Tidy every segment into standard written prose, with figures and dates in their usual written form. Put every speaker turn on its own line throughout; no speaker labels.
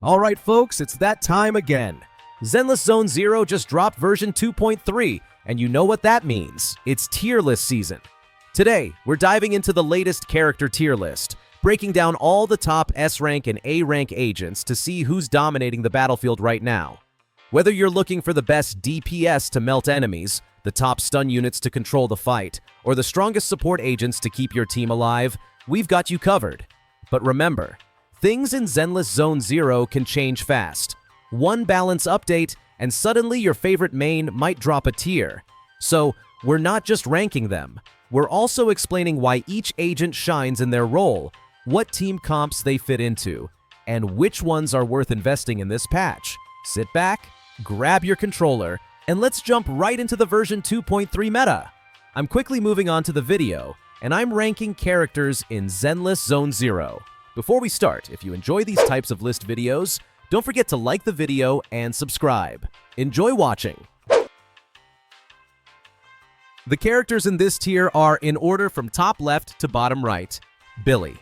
Alright folks, it's that time again. Zenless Zone Zero just dropped version 2.3, and you know what that means. It's tier list season. Today, we're diving into the latest character tier list, breaking down all the top S-rank and A-rank agents to see who's dominating the battlefield right now. Whether you're looking for the best DPS to melt enemies, the top stun units to control the fight, or the strongest support agents to keep your team alive, we've got you covered. But remember, things in Zenless Zone Zero can change fast. One balance update, and suddenly your favorite main might drop a tier. So, we're not just ranking them, we're also explaining why each agent shines in their role, what team comps they fit into, and which ones are worth investing in this patch. Sit back, grab your controller, and let's jump right into the version 2.3 meta. I'm quickly moving on to the video, and I'm ranking characters in Zenless Zone Zero. Before we start, if you enjoy these types of list videos, don't forget to like the video and subscribe. Enjoy watching! The characters in this tier are in order from top left to bottom right. Billy.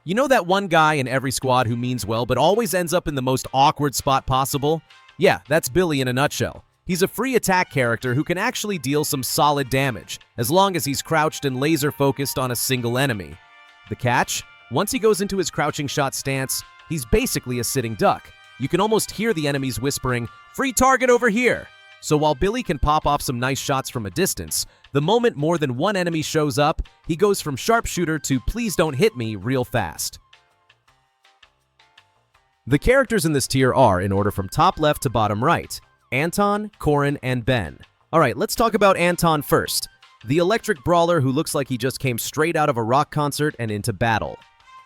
You know that one guy in every squad who means well but always ends up in the most awkward spot possible? Yeah, that's Billy in a nutshell. He's a free attack character who can actually deal some solid damage, as long as he's crouched and laser focused on a single enemy. The catch? Once he goes into his crouching shot stance, he's basically a sitting duck. You can almost hear the enemies whispering, "Free target over here!" So while Billy can pop off some nice shots from a distance, the moment more than one enemy shows up, he goes from sharpshooter to please don't hit me real fast. The characters in this tier are, in order from top left to bottom right, Anton, Corin, and Ben. Alright, let's talk about Anton first. The electric brawler who looks like he just came straight out of a rock concert and into battle.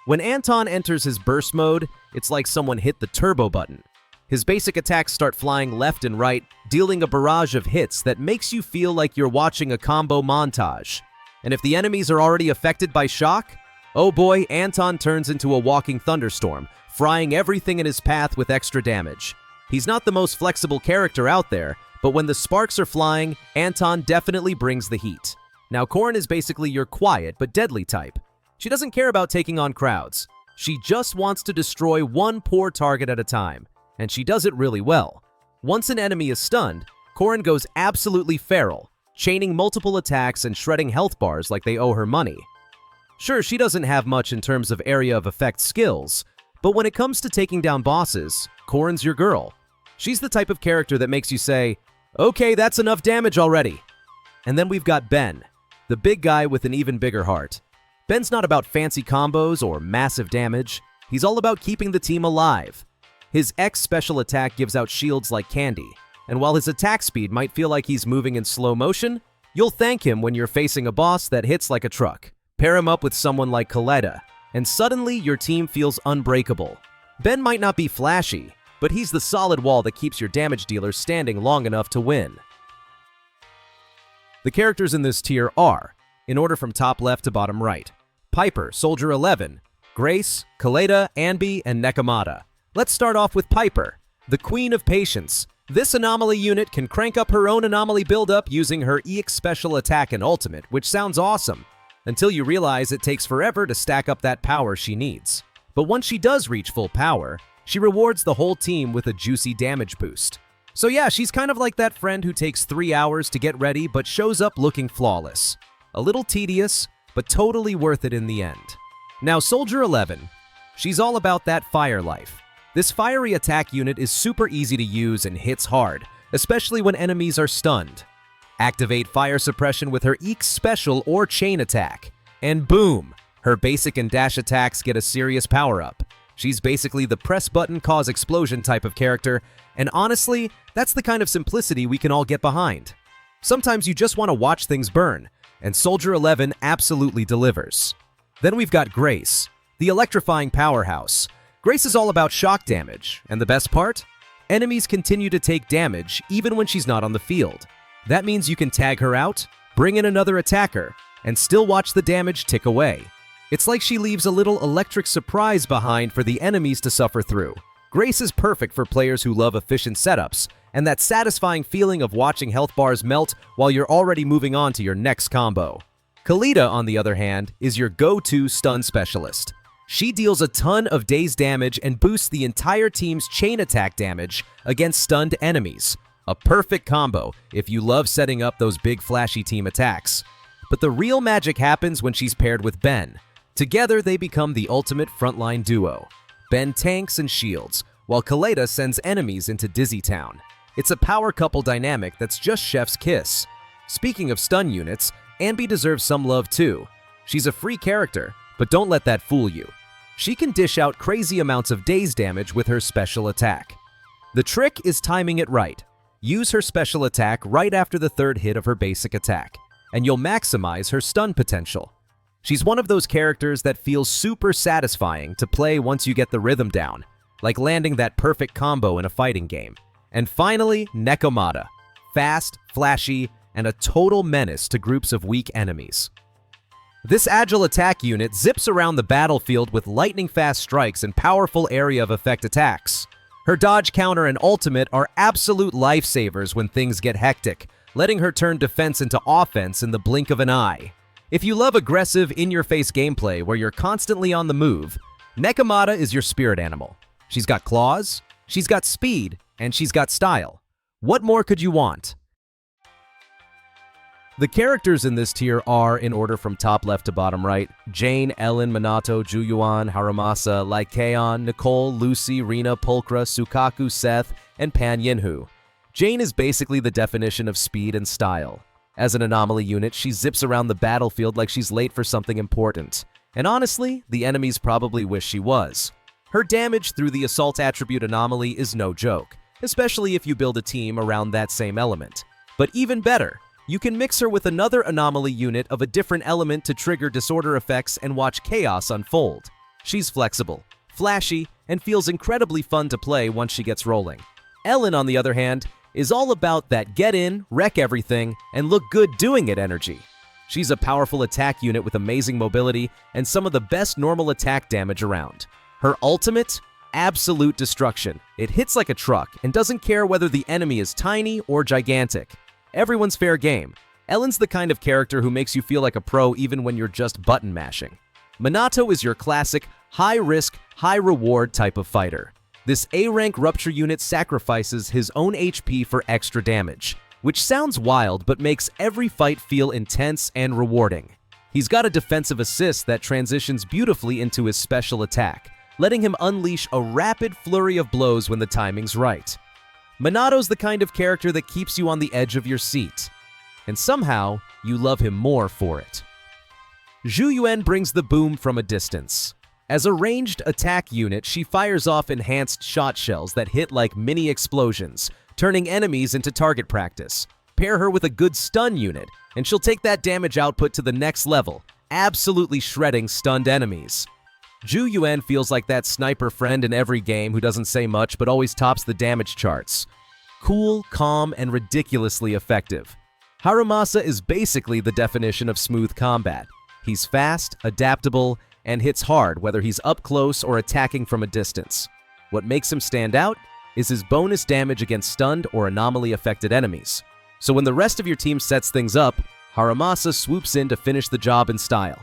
When Anton enters his burst mode, it's like someone hit the turbo button. His basic attacks start flying left and right, dealing a barrage of hits that makes you feel like you're watching a combo montage. And if the enemies are already affected by shock, oh boy, Anton turns into a walking thunderstorm, frying everything in his path with extra damage. He's not the most flexible character out there, but when the sparks are flying, Anton definitely brings the heat. Now, Corin is basically your quiet but deadly type. She doesn't care about taking on crowds. She just wants to destroy one poor target at a time, and she does it really well. Once an enemy is stunned, Corin goes absolutely feral, chaining multiple attacks and shredding health bars like they owe her money. Sure, she doesn't have much in terms of area of effect skills, but when it comes to taking down bosses, Corin's your girl. She's the type of character that makes you say, "Okay, that's enough damage already." And then we've got Ben, the big guy with an even bigger heart. Ben's not about fancy combos or massive damage. He's all about keeping the team alive. His X special attack gives out shields like candy, and while his attack speed might feel like he's moving in slow motion, you'll thank him when you're facing a boss that hits like a truck. Pair him up with someone like Kaleda, and suddenly your team feels unbreakable. Ben might not be flashy, but he's the solid wall that keeps your damage dealer standing long enough to win. The characters in this tier are, in order from top left to bottom right, Piper, Soldier 11, Grace, Kaleda, Anby, and Nekomata. Let's start off with Piper, the Queen of Patience. This anomaly unit can crank up her own anomaly buildup using her EX special attack and ultimate, which sounds awesome, until you realize it takes forever to stack up that power she needs. But once she does reach full power, she rewards the whole team with a juicy damage boost. So yeah, she's kind of like that friend who takes 3 hours to get ready but shows up looking flawless. A little tedious, but totally worth it in the end. Now, Soldier 11. She's all about that fire life. This fiery attack unit is super easy to use and hits hard, especially when enemies are stunned. Activate fire suppression with her EX special or chain attack, and boom! Her basic and dash attacks get a serious power-up. She's basically the press button cause explosion type of character, and honestly, that's the kind of simplicity we can all get behind. Sometimes you just want to watch things burn, and Soldier 11 absolutely delivers. Then we've got Grace, the electrifying powerhouse. Grace is all about shock damage, and the best part? Enemies continue to take damage even when she's not on the field. That means you can tag her out, bring in another attacker, and still watch the damage tick away. It's like she leaves a little electric surprise behind for the enemies to suffer through. Grace is perfect for players who love efficient setups, and that satisfying feeling of watching health bars melt while you're already moving on to your next combo. Kaleda, on the other hand, is your go-to stun specialist. She deals a ton of daze damage and boosts the entire team's chain attack damage against stunned enemies. A perfect combo if you love setting up those big flashy team attacks. But the real magic happens when she's paired with Ben. Together, they become the ultimate frontline duo. Ben tanks and shields, while Kaleda sends enemies into Dizzy Town. It's a power couple dynamic that's just chef's kiss. Speaking of stun units, Anby deserves some love too. She's a free character, but don't let that fool you. She can dish out crazy amounts of daze damage with her special attack. The trick is timing it right. Use her special attack right after the third hit of her basic attack, and you'll maximize her stun potential. She's one of those characters that feels super satisfying to play once you get the rhythm down, like landing that perfect combo in a fighting game. And finally, Nekomata. Fast, flashy, and a total menace to groups of weak enemies. This agile attack unit zips around the battlefield with lightning-fast strikes and powerful area of effect attacks. Her dodge counter and ultimate are absolute lifesavers when things get hectic, letting her turn defense into offense in the blink of an eye. If you love aggressive, in-your-face gameplay where you're constantly on the move, Nekomata is your spirit animal. She's got claws, she's got speed, and she's got style. What more could you want? The characters in this tier are, in order from top left to bottom right, Jane, Ellen, Minato, Juyuan, Harumasa, Lycaon, Nicole, Lucy, Rina, Pulchra, Sukaku, Seth, and Pan Yinhu. Jane is basically the definition of speed and style. As an anomaly unit, she zips around the battlefield like she's late for something important. And honestly, the enemies probably wish she was. Her damage through the assault attribute anomaly is no joke, especially if you build a team around that same element. But even better, you can mix her with another anomaly unit of a different element to trigger disorder effects and watch chaos unfold. She's flexible, flashy, and feels incredibly fun to play once she gets rolling. Ellen, on the other hand, is all about that get in, wreck everything, and look good doing it energy. She's a powerful attack unit with amazing mobility and some of the best normal attack damage around. Her ultimate? Absolute destruction. It hits like a truck and doesn't care whether the enemy is tiny or gigantic. Everyone's fair game. Ellen's the kind of character who makes you feel like a pro even when you're just button mashing. Minato is your classic high-risk, high-reward type of fighter. This A-rank rupture unit sacrifices his own HP for extra damage, which sounds wild but makes every fight feel intense and rewarding. He's got a defensive assist that transitions beautifully into his special attack, letting him unleash a rapid flurry of blows when the timing's right. Minato's the kind of character that keeps you on the edge of your seat, and somehow you love him more for it. Zhu Yuan brings the boom from a distance. As a ranged attack unit, she fires off enhanced shot shells that hit like mini explosions, turning enemies into target practice. Pair her with a good stun unit, and she'll take that damage output to the next level, absolutely shredding stunned enemies. Zhu Yuan feels like that sniper friend in every game who doesn't say much but always tops the damage charts. Cool, calm, and ridiculously effective. Harumasa is basically the definition of smooth combat. He's fast, adaptable, and hits hard whether he's up close or attacking from a distance. What makes him stand out is his bonus damage against stunned or anomaly-affected enemies. So when the rest of your team sets things up, Harumasa swoops in to finish the job in style.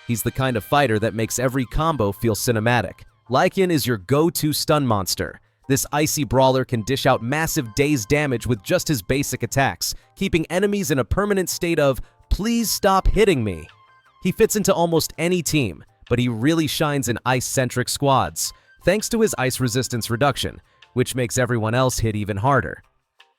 He's the kind of fighter that makes every combo feel cinematic. Lycaon is your go-to stun monster. This icy brawler can dish out massive daze damage with just his basic attacks, keeping enemies in a permanent state of, "Please stop hitting me." He fits into almost any team, but he really shines in ice-centric squads, thanks to his ice resistance reduction, which makes everyone else hit even harder.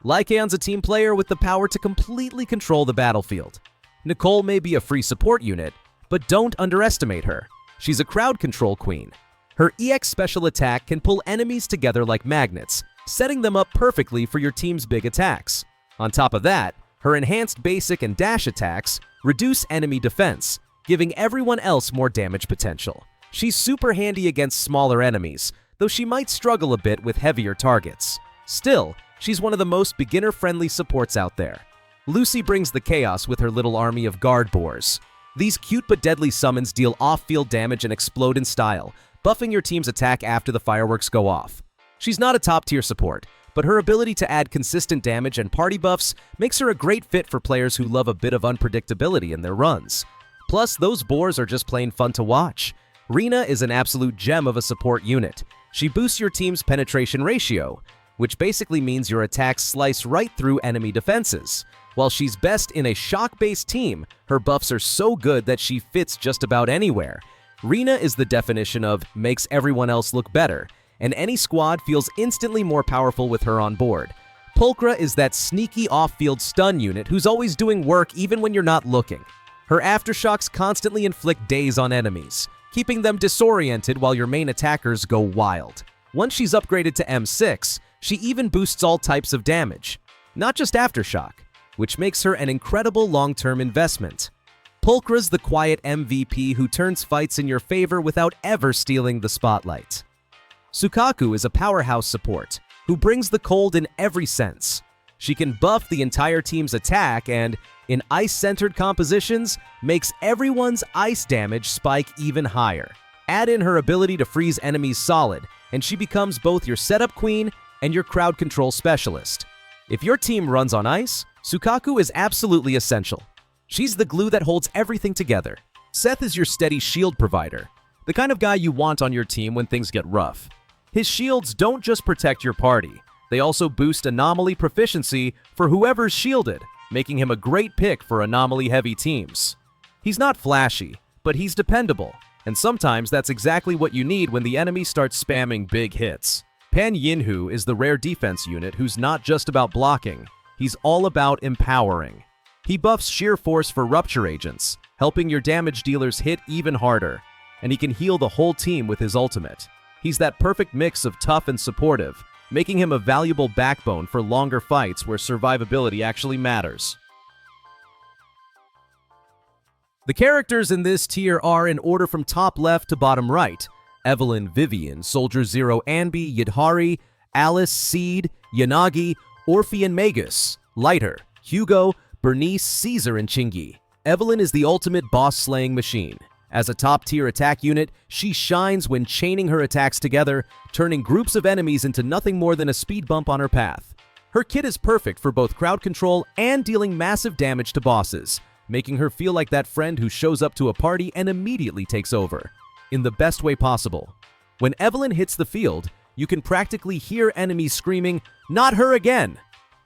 Lycaon's a team player with the power to completely control the battlefield. Nicole may be a free support unit, but don't underestimate her. She's a crowd control queen. Her EX special attack can pull enemies together like magnets, setting them up perfectly for your team's big attacks. On top of that, her enhanced basic and dash attacks reduce enemy defense, giving everyone else more damage potential. She's super handy against smaller enemies, though she might struggle a bit with heavier targets. Still, she's one of the most beginner-friendly supports out there. Lucy brings the chaos with her little army of guard boars. These cute but deadly summons deal off-field damage and explode in style, buffing your team's attack after the fireworks go off. She's not a top-tier support, but her ability to add consistent damage and party buffs makes her a great fit for players who love a bit of unpredictability in their runs. Plus, those boars are just plain fun to watch. Rina is an absolute gem of a support unit. She boosts your team's penetration ratio, which basically means your attacks slice right through enemy defenses. While she's best in a shock-based team, her buffs are so good that she fits just about anywhere. Rina is the definition of makes everyone else look better, and any squad feels instantly more powerful with her on board. Pulchra is that sneaky off-field stun unit who's always doing work even when you're not looking. Her aftershocks constantly inflict daze on enemies, keeping them disoriented while your main attackers go wild. Once she's upgraded to M6, she even boosts all types of damage, not just aftershock, which makes her an incredible long-term investment. Pulchra's the quiet MVP who turns fights in your favor without ever stealing the spotlight. Sukaku is a powerhouse support who brings the cold in every sense. She can buff the entire team's attack and, in ice-centered compositions, makes everyone's ice damage spike even higher. Add in her ability to freeze enemies solid, and she becomes both your setup queen and your crowd control specialist. If your team runs on ice, Sukaku is absolutely essential. She's the glue that holds everything together. Seth is your steady shield provider, the kind of guy you want on your team when things get rough. His shields don't just protect your party, they also boost anomaly proficiency for whoever's shielded, making him a great pick for anomaly-heavy teams. He's not flashy, but he's dependable, and sometimes that's exactly what you need when the enemy starts spamming big hits. Pan Yinhu is the rare defense unit who's not just about blocking, he's all about empowering. He buffs sheer force for rupture agents, helping your damage dealers hit even harder, and he can heal the whole team with his ultimate. He's that perfect mix of tough and supportive, making him a valuable backbone for longer fights where survivability actually matters. The characters in this tier are in order from top left to bottom right: Evelyn, Vivian, Soldier Zero, Anbi, Yidhari, Alice, Seed, Yanagi, Orphe and Magus, Lighter, Hugo, Bernice, Caesar, and Chingy. Evelyn is the ultimate boss-slaying machine. As a top-tier attack unit, she shines when chaining her attacks together, turning groups of enemies into nothing more than a speed bump on her path. Her kit is perfect for both crowd control and dealing massive damage to bosses, making her feel like that friend who shows up to a party and immediately takes over, in the best way possible. When Evelyn hits the field, you can practically hear enemies screaming, "Not her again!"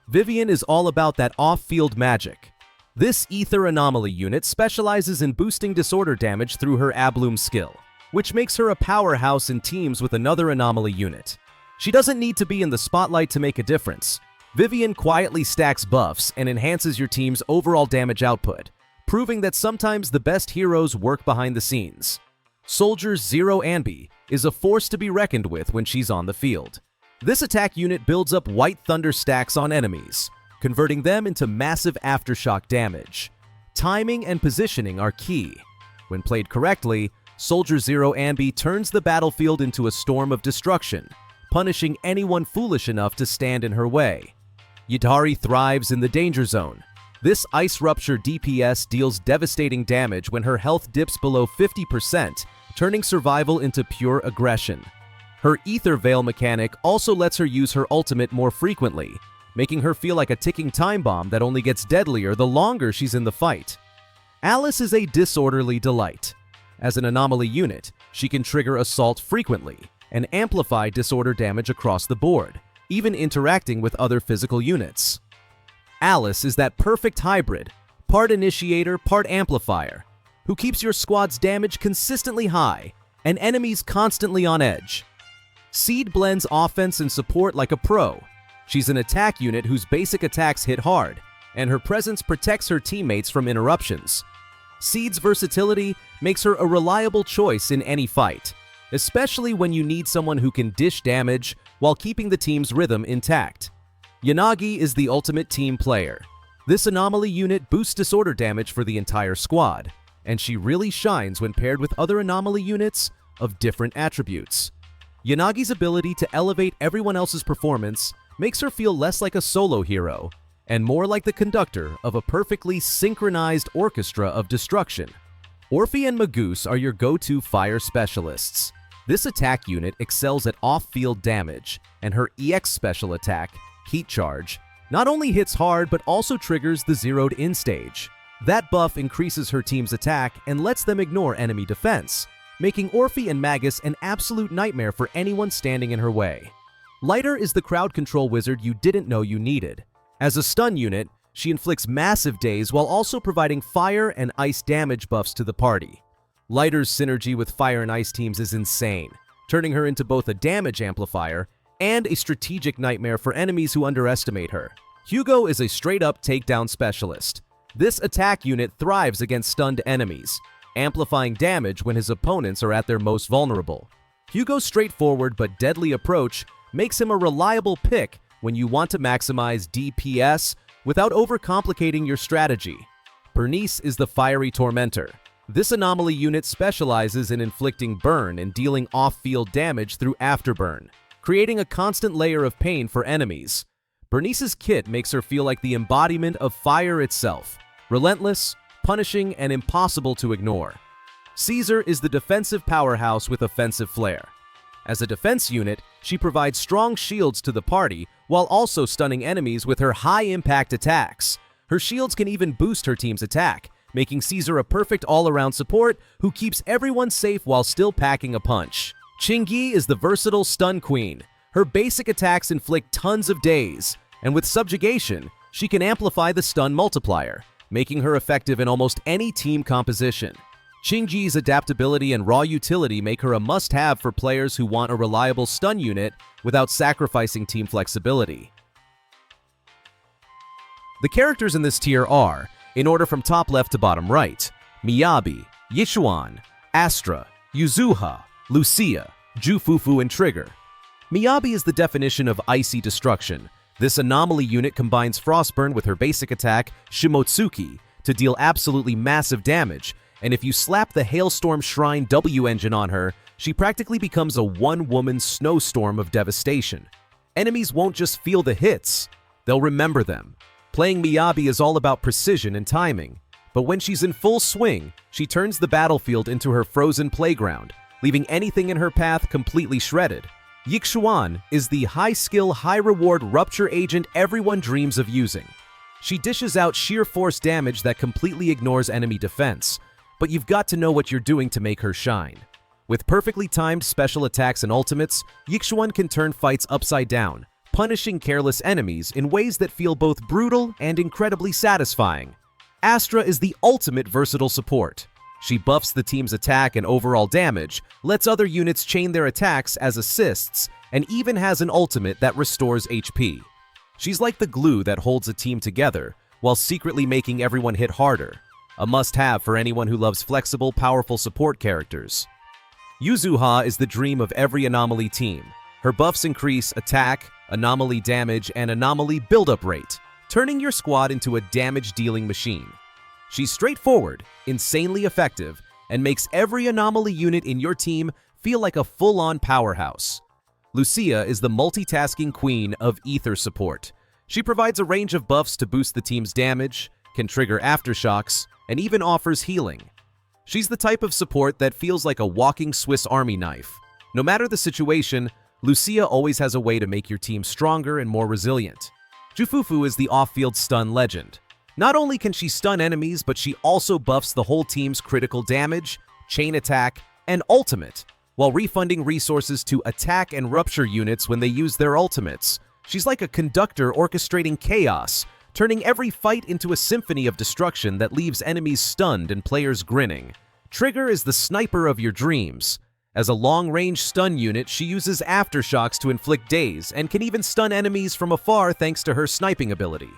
Vivian is all about that off-field magic. This Ether Anomaly unit specializes in boosting disorder damage through her Abloom skill, which makes her a powerhouse in teams with another Anomaly unit. She doesn't need to be in the spotlight to make a difference. Vivian quietly stacks buffs and enhances your team's overall damage output, proving that sometimes the best heroes work behind the scenes. Soldier Zero Anbi is a force to be reckoned with when she's on the field. This attack unit builds up White Thunder stacks on enemies, converting them into massive aftershock damage. Timing and positioning are key. When played correctly, Soldier Zero Anbi turns the battlefield into a storm of destruction, punishing anyone foolish enough to stand in her way. Yidhari thrives in the danger zone. This Ice Rupture DPS deals devastating damage when her health dips below 50%, turning survival into pure aggression. Her Ether Veil mechanic also lets her use her ultimate more frequently, making her feel like a ticking time bomb that only gets deadlier the longer she's in the fight. Alice is a disorderly delight. As an anomaly unit, she can trigger assault frequently and amplify disorder damage across the board, even interacting with other physical units. Alice is that perfect hybrid, part initiator, part amplifier, who keeps your squad's damage consistently high and enemies constantly on edge. Seed blends offense and support like a pro. She's an attack unit whose basic attacks hit hard, and her presence protects her teammates from interruptions. Seed's versatility makes her a reliable choice in any fight, especially when you need someone who can dish damage while keeping the team's rhythm intact. Yanagi is the ultimate team player. This anomaly unit boosts disorder damage for the entire squad, and she really shines when paired with other anomaly units of different attributes. Yanagi's ability to elevate everyone else's performance makes her feel less like a solo hero and more like the conductor of a perfectly synchronized orchestra of destruction. Orphe and Magus are your go-to fire specialists. This attack unit excels at off-field damage, and her EX special attack, Heat Charge, not only hits hard but also triggers the zeroed in stage. That buff increases her team's attack and lets them ignore enemy defense, making Orphe and Magus an absolute nightmare for anyone standing in her way. Lighter is the crowd control wizard you didn't know you needed. As a stun unit, she inflicts massive daze while also providing fire and ice damage buffs to the party. Lighter's synergy with fire and ice teams is insane, turning her into both a damage amplifier and a strategic nightmare for enemies who underestimate her. Hugo is a straight-up takedown specialist. This attack unit thrives against stunned enemies, amplifying damage when his opponents are at their most vulnerable. Hugo's straightforward but deadly approach makes him a reliable pick when you want to maximize DPS without overcomplicating your strategy. Bernice is the fiery tormentor. This anomaly unit specializes in inflicting burn and dealing off-field damage through afterburn, creating a constant layer of pain for enemies. Bernice's kit makes her feel like the embodiment of fire itself, relentless, punishing, and impossible to ignore. Caesar is the defensive powerhouse with offensive flair. As a defense unit, she provides strong shields to the party while also stunning enemies with her high-impact attacks. Her shields can even boost her team's attack, making Caesar a perfect all-around support who keeps everyone safe while still packing a punch. Qingyi is the versatile stun queen. Her basic attacks inflict tons of daze, and with subjugation, she can amplify the stun multiplier, making her effective in almost any team composition. Qingyi's adaptability and raw utility make her a must-have for players who want a reliable stun unit without sacrificing team flexibility. The characters in this tier are, in order from top left to bottom right, Miyabi, Yichuan, Astra, Yuzuha, Lucia, Jufufu, and Trigger. Miyabi is the definition of icy destruction. This anomaly unit combines Frostburn with her basic attack, Shimotsuki, to deal absolutely massive damage, and if you slap the Hailstorm Shrine W engine on her, she practically becomes a one-woman snowstorm of devastation. Enemies won't just feel the hits, they'll remember them. Playing Miyabi is all about precision and timing, but when she's in full swing, she turns the battlefield into her frozen playground, leaving anything in her path completely shredded. Yixuan is the high-skill, high-reward rupture agent everyone dreams of using. She dishes out sheer force damage that completely ignores enemy defense, but you've got to know what you're doing to make her shine. With perfectly timed special attacks and ultimates, Yixuan can turn fights upside down, punishing careless enemies in ways that feel both brutal and incredibly satisfying. Astra is the ultimate versatile support. She buffs the team's attack and overall damage, lets other units chain their attacks as assists, and even has an ultimate that restores HP. She's like the glue that holds a team together, while secretly making everyone hit harder. A must-have for anyone who loves flexible, powerful support characters. Yuzuha is the dream of every anomaly team. Her buffs increase attack, anomaly damage, and anomaly buildup rate, turning your squad into a damage-dealing machine. She's straightforward, insanely effective, and makes every anomaly unit in your team feel like a full-on powerhouse. Lucia is the multitasking queen of ether support. She provides a range of buffs to boost the team's damage, can trigger aftershocks, and even offers healing. She's the type of support that feels like a walking Swiss Army knife. No matter the situation, Lucia always has a way to make your team stronger and more resilient. Jufufu is the off-field stun legend. Not only can she stun enemies, but she also buffs the whole team's critical damage, chain attack, and ultimate, while refunding resources to attack and rupture units when they use their ultimates. She's like a conductor orchestrating chaos, turning every fight into a symphony of destruction that leaves enemies stunned and players grinning. Trigger is the sniper of your dreams. As a long-range stun unit, she uses aftershocks to inflict daze and can even stun enemies from afar thanks to her sniping ability.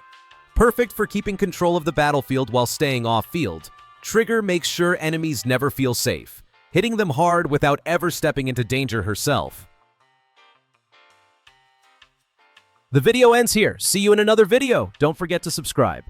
Perfect for keeping control of the battlefield while staying off-field, Trigger makes sure enemies never feel safe, hitting them hard without ever stepping into danger herself. The video ends here. See you in another video. Don't forget to subscribe.